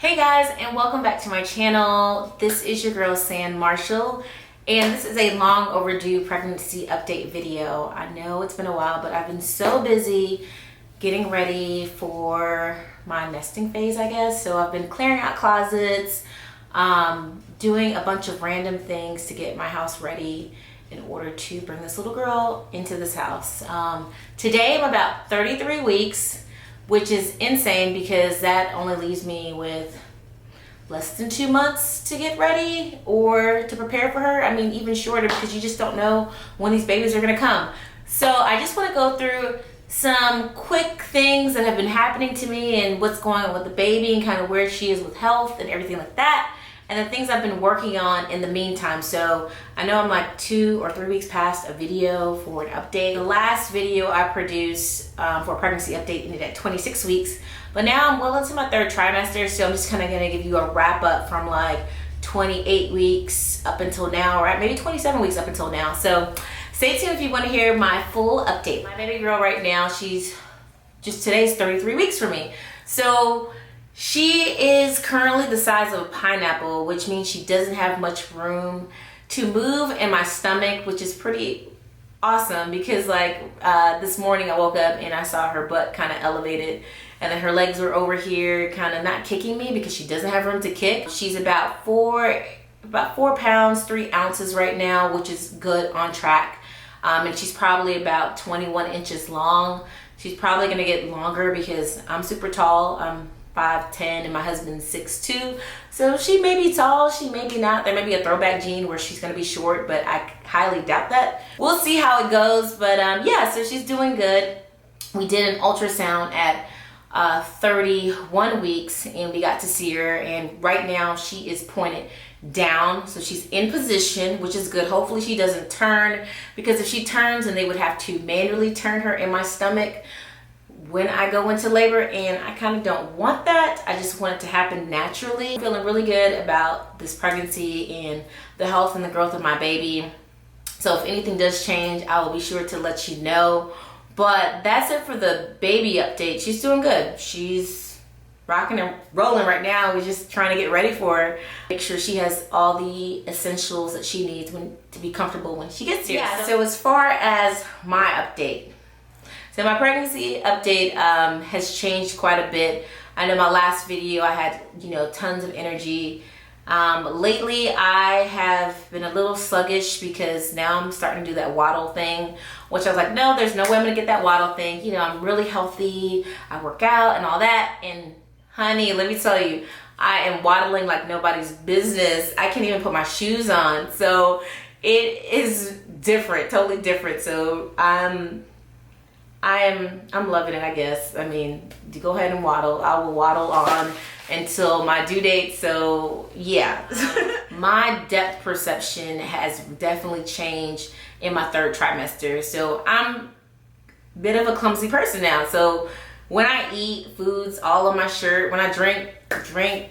Hey guys, and welcome back to my channel. This is your girl San Marshall, and this is a long overdue pregnancy update video. I know it's been a while, but I've been so busy getting ready for my nesting phase, I guess. So I've been clearing out closets, doing a bunch of random things to get my house ready in order to bring this little girl into this house. Today I'm about 33 weeks, which is insane because that only leaves me with less than 2 months to get ready or to prepare for her. I mean, even shorter, because you just don't know when these babies are gonna come. So I just wanna go through some quick things that have been happening to me and what's going on with the baby and kind of where she is with health and everything like that, and the things I've been working on in the meantime. So I know I'm like 2 or 3 weeks past a video for an update. The last video I produced for a pregnancy update ended at 26 weeks, but now I'm well into my 3rd trimester, so I'm just kind of gonna give you a wrap up from like 28 weeks up until now, or maybe 27 weeks up until now. So stay tuned if you want to hear my full update. My baby girl right now, today's 33 weeks for me. So she is currently the size of a pineapple, which means she doesn't have much room to move in my stomach, which is pretty awesome because like this morning I woke up and I saw her butt kind of elevated, and then her legs were over here kind of not kicking me because she doesn't have room to kick. She's about 4 pounds 3 ounces right now, which is good, on track. And she's probably about 21 inches long. She's probably gonna get longer because I'm super tall. I'm 5'10" and my husband's 6'2", so she may be tall, she may be not. There may be a throwback gene where she's gonna be short, but I highly doubt that. We'll see how it goes, but yeah, so she's doing good. We did an ultrasound at 31 weeks and we got to see her, and right now she is pointed down, so she's in position, which is good. Hopefully she doesn't turn, because if she turns, then they would have to manually turn her in my stomach when I go into labor, and I kind of don't want that. I just want it to happen naturally. I'm feeling really good about this pregnancy and the health and the growth of my baby. So if anything does change, I will be sure to let you know. But that's it for the baby update. She's doing good. She's rocking and rolling right now. We're just trying to get ready for her. Make sure she has all the essentials that she needs to be comfortable when she gets here. Yeah, so as far as my update, so my pregnancy update has changed quite a bit. I know my last video I had, tons of energy. Lately I have been a little sluggish because now I'm starting to do that waddle thing, which I was like, no, there's no way I'm gonna get that waddle thing. I'm really healthy, I work out and all that, and honey, let me tell you, I am waddling like nobody's business. I can't even put my shoes on. So it is different, totally different. So I'm loving it, I guess. I mean, you go ahead and waddle. I will waddle on until my due date. So yeah, my depth perception has definitely changed in my 3rd trimester. So I'm a bit of a clumsy person now. So when I eat, food's all on my shirt. When I drink,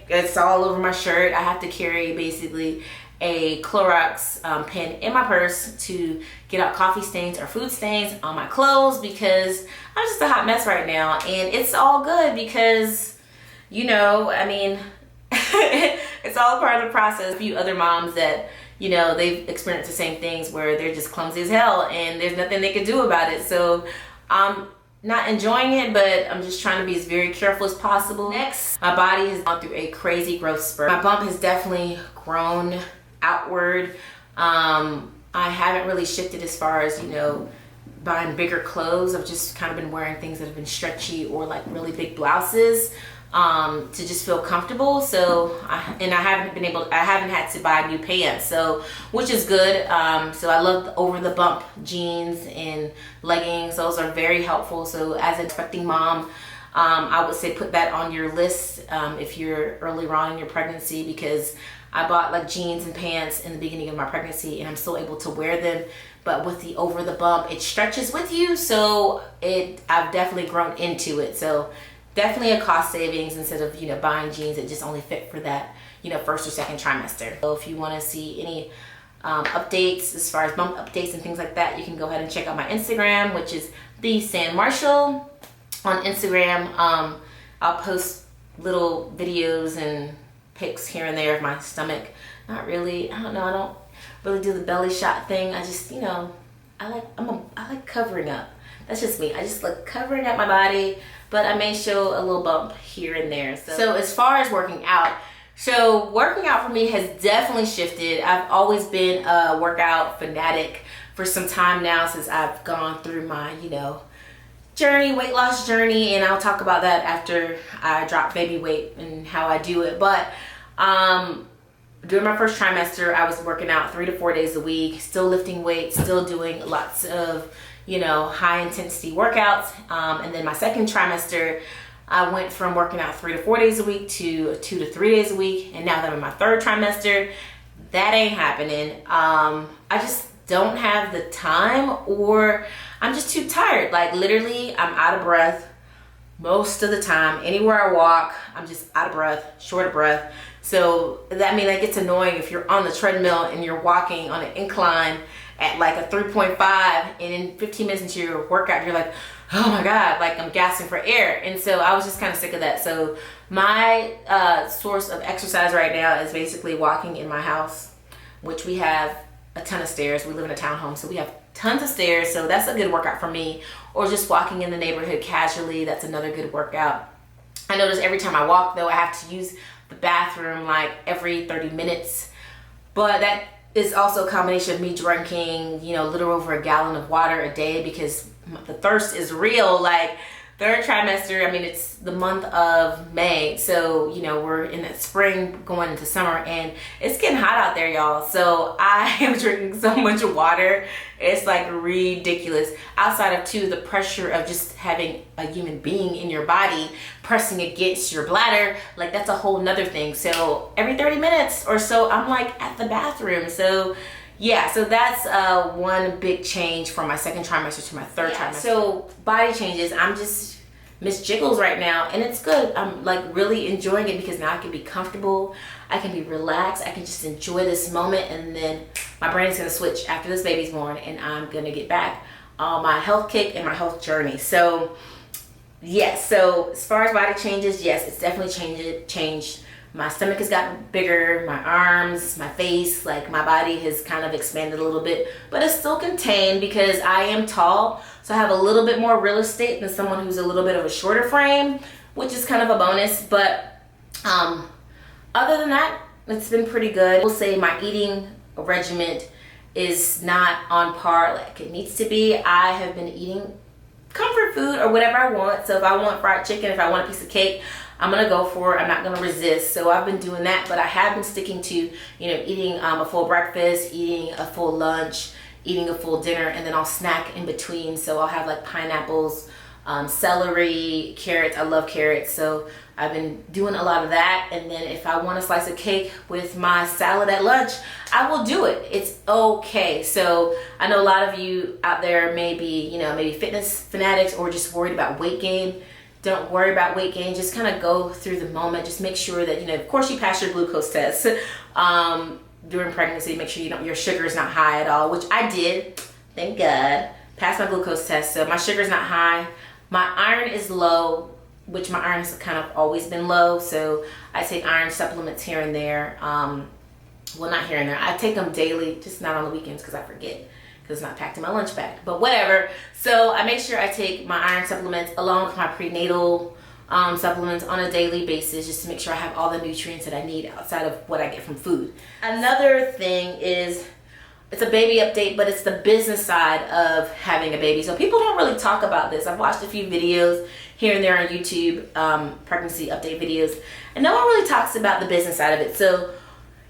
it's all over my shirt. I have to carry basically a Clorox pen in my purse to get out coffee stains or food stains on my clothes, because I'm just a hot mess right now. And it's all good because, I mean, it's all part of the process. A few other moms that, they've experienced the same things where they're just clumsy as hell and there's nothing they can do about it. So I'm not enjoying it, but I'm just trying to be as very careful as possible. Next, my body has gone through a crazy growth spurt. My bump has definitely grown outward. I haven't really shifted as far as, buying bigger clothes. I've just kind of been wearing things that have been stretchy or like really big blouses to just feel comfortable. So I haven't had to buy new pants, so which is good. So I love the over the bump jeans and leggings. Those are very helpful. So as an expecting mom, I would say put that on your list if you're early on in your pregnancy, because I bought like jeans and pants in the beginning of my pregnancy and I'm still able to wear them. But with the over the bump, it stretches with you. So I've definitely grown into it. So definitely a cost savings instead of, buying jeans that just only fit for that, 1st or 2nd trimester. So if you want to see any updates as far as bump updates and things like that, you can go ahead and check out my Instagram, which is the San Marshall on Instagram. I'll post little videos and pics here and there of my stomach. Not really. I don't know. I don't really do the belly shot thing. I just, you know, I like covering up. That's just me. I just like covering up my body, but I may show a little bump here and there. So as far as working out, so working out for me has definitely shifted. I've always been a workout fanatic for some time now, since I've gone through my, you know, weight loss journey, and I'll talk about that after I drop baby weight and how I do it. But during my first trimester, I was working out 3 to 4 days a week, still lifting weights, still doing lots of, you know, high intensity workouts. And then my second trimester, I went from working out 3 to 4 days a week to 2 to 3 days a week. And now that I'm in my third trimester, that ain't happening. I just don't have the time, or I'm just too tired. Like literally, I'm out of breath most of the time. Anywhere I walk, I'm just out of breath, short of breath. So that means that gets annoying if you're on the treadmill and you're walking on an incline at like a 3.5, and in 15 minutes into your workout, you're like, oh my God, like I'm gasping for air. And so I was just kind of sick of that. So my source of exercise right now is basically walking in my house, which we have a ton of stairs. We live in a townhome, so we have tons of stairs. So that's a good workout for me. Or just walking in the neighborhood casually. That's another good workout. I notice every time I walk though, I have to use the bathroom like every 30 minutes. But that is also a combination of me drinking, you know, a little over a gallon of water a day, because the thirst is real. Like third trimester, I mean, it's the month of May. So, you know, we're in that spring going into summer, and it's getting hot out there, y'all. So I am drinking so much water. It's like ridiculous. Outside of too, the pressure of just having a human being in your body pressing against your bladder, like that's a whole nother thing. So every 30 minutes or so, I'm like at the bathroom. So yeah, so that's one big change from my second trimester to my third trimester. So body changes, I'm just Miss Jiggles right now, and it's good. I'm like really enjoying it, because now I can be comfortable, I can be relaxed, I can just enjoy this moment, and then my brain is gonna switch after this baby's born, and I'm gonna get back on my health kick and my health journey. So yes, so as far as body changes, yes, it's definitely changed. My stomach has gotten bigger, my arms, my face, like my body has kind of expanded a little bit, but it's still contained because I am tall. So I have a little bit more real estate than someone who's a little bit of a shorter frame, which is kind of a bonus. But other than that, it's been pretty good. I will say my eating regimen is not on par like it needs to be. I have been eating comfort food or whatever I want. So if I want fried chicken, if I want a piece of cake, I'm gonna go for it. I'm not gonna resist. So I've been doing that, but I have been sticking to, you know, eating a full breakfast, eating a full lunch, eating a full dinner, and then I'll snack in between. So I'll have like pineapples, celery, carrots. I love carrots. So I've been doing a lot of that. And then if I want a slice of cake with my salad at lunch, I will do it. It's okay. So I know a lot of you out there may be, you know, maybe fitness fanatics or just worried about weight gain. Don't worry about weight gain. Just kind of go through the moment. Just make sure that, you know, of course you pass your glucose test during pregnancy. Make sure your sugar is not high at all, which I did. Thank God. Passed my glucose test. So my sugar is not high. My iron is low, which my iron has kind of always been low. So I take iron supplements here and there. Well, not here and there. I take them daily, just not on the weekends because I forget, because it's not packed in my lunch bag, but whatever. So I make sure I take my iron supplements along with my prenatal supplements on a daily basis, just to make sure I have all the nutrients that I need outside of what I get from food. Another thing is, it's a baby update, but it's the business side of having a baby. So people don't really talk about this. I've watched a few videos here and there on YouTube, pregnancy update videos, and no one really talks about the business side of it. So,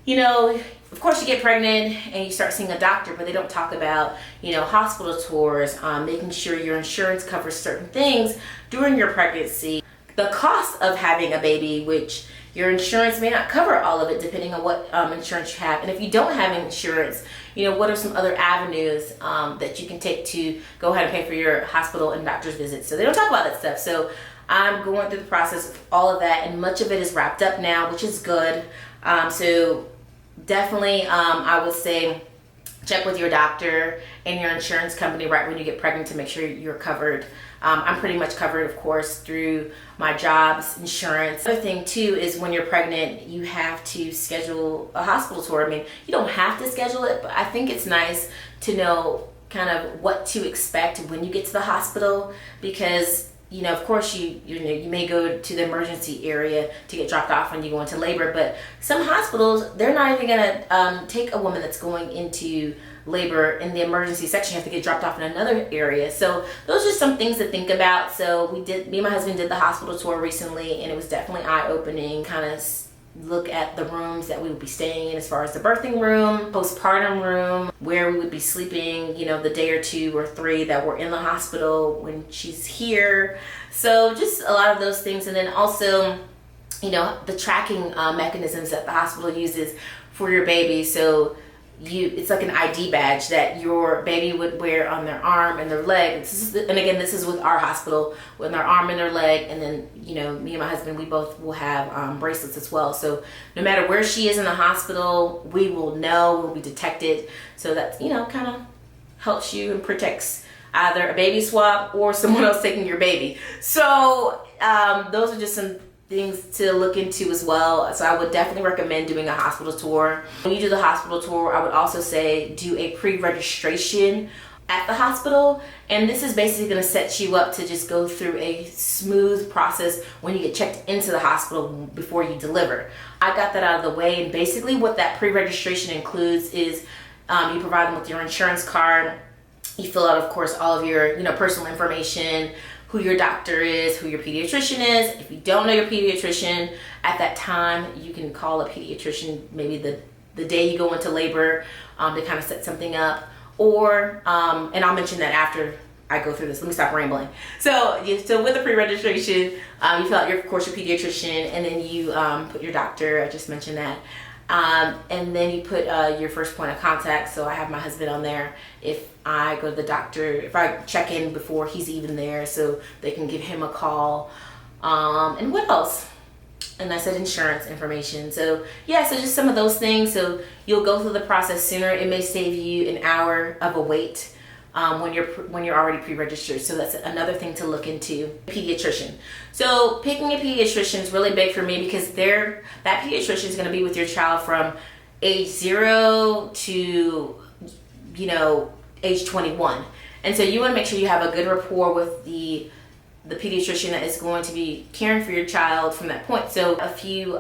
you know, of course you get pregnant and you start seeing a doctor, but they don't talk about, you know, hospital tours, making sure your insurance covers certain things during your pregnancy. The cost of having a baby, which your insurance may not cover all of it depending on what insurance you have. And if you don't have insurance, you know, what are some other avenues that you can take to go ahead and pay for your hospital and doctor's visits? So they don't talk about that stuff. So I'm going through the process of all of that, and much of it is wrapped up now, which is good. So definitely, I would say check with your doctor and your insurance company right when you get pregnant to make sure you're covered I'm pretty much covered, of course, through my job's insurance. Other thing too is when you're pregnant, you have to schedule a hospital tour. I mean, you don't have to schedule it, but I think it's nice to know kind of what to expect when you get to the hospital, because of course you may go to the emergency area to get dropped off when you go into labor, but some hospitals, they're not even gonna take a woman that's going into labor in the emergency section. You have to get dropped off in another area. So those are some things to think about. So me and my husband did the hospital tour recently, and it was definitely eye-opening. Kind of look at the rooms that we would be staying in, as far as the birthing room, postpartum room, where we would be sleeping, the day or 2 or 3 that we're in the hospital when she's here. So just a lot of those things. And then also, the tracking mechanisms that the hospital uses for your baby. So it's like an ID badge that your baby would wear on their arm and their leg. And again, this is with our hospital, with their arm and their leg. And then, me and my husband, we both will have bracelets as well. So no matter where she is in the hospital, we will know, we'll be detected. So that, kind of helps you and protects either a baby swap or someone else taking your baby. So those are just some things to look into as well. So I would definitely recommend doing a hospital tour. When you do the hospital tour, I would also say do a pre-registration at the hospital. And this is basically going to set you up to just go through a smooth process when you get checked into the hospital before you deliver. I got that out of the way, and basically what that pre-registration includes is you provide them with your insurance card. You fill out, of course, all of your personal information, who your doctor is, who your pediatrician is. If you don't know your pediatrician at that time, you can call a pediatrician maybe the day you go into labor to kind of set something up. Or, and I'll mention that after I go through this. Let me stop rambling. So with the pre-registration, you fill out, of course, your pediatrician, and then you put your doctor. I just mentioned that. And then you put your first point of contact. So I have my husband on there if I go to the doctor, if I check in before he's even there, so they can give him a call. And what else? And I said insurance information. So yeah, so just some of those things. So you'll go through the process sooner. It may save you an hour of a wait when you're already pre-registered. So that's another thing to look into. Pediatrician. So picking a pediatrician is really big for me, because that pediatrician is going to be with your child from age 0 to age 21. And so you want to make sure you have a good rapport with the pediatrician that is going to be caring for your child from that point. So a few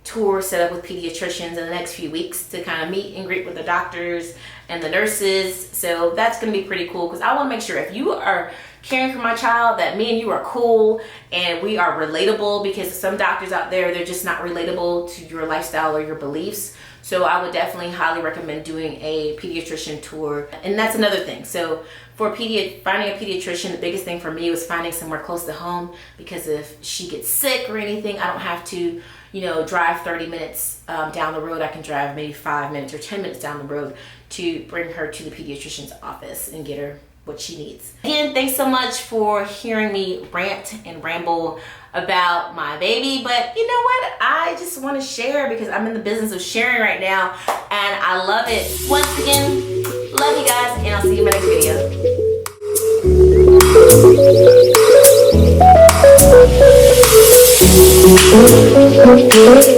tours set up with pediatricians in the next few weeks to kind of meet and greet with the doctors and the nurses. So that's going to be pretty cool, because I want to make sure if you are caring for my child that me and you are cool and we are relatable, because some doctors out there, they're just not relatable to your lifestyle or your beliefs. So I would definitely highly recommend doing a pediatrician tour. And that's another thing. So for finding a pediatrician, the biggest thing for me was finding somewhere close to home, because if she gets sick or anything, I don't have to drive 30 minutes down the road. I can drive maybe 5 minutes or 10 minutes down the road to bring her to the pediatrician's office and get her what she needs. Again, thanks so much for hearing me rant and ramble about my baby. But you know what? I just want to share, because I'm in the business of sharing right now, and I love it. Once again, love you guys, and I'll see you in my next video.